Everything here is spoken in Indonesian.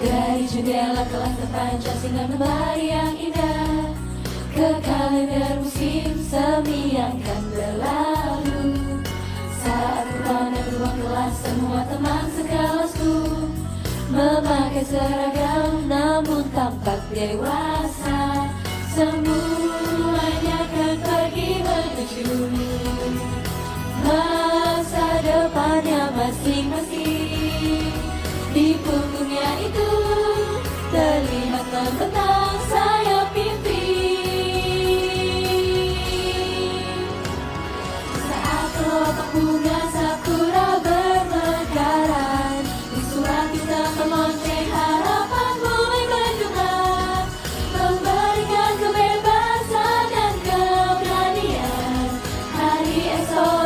Dari jendela kelas terpanjang sinar membari yang indah, ke kalender musim semi yang kan berlalu. Saat ku pandang ruang kelas, semua teman sekelasku memakai seragam namun tampak dewasa. Semuanya kan pergi menuju masa depannya masing-masing. Di punggungnya itu terlihat membentang sayap mimpi. Saat kelopak bunga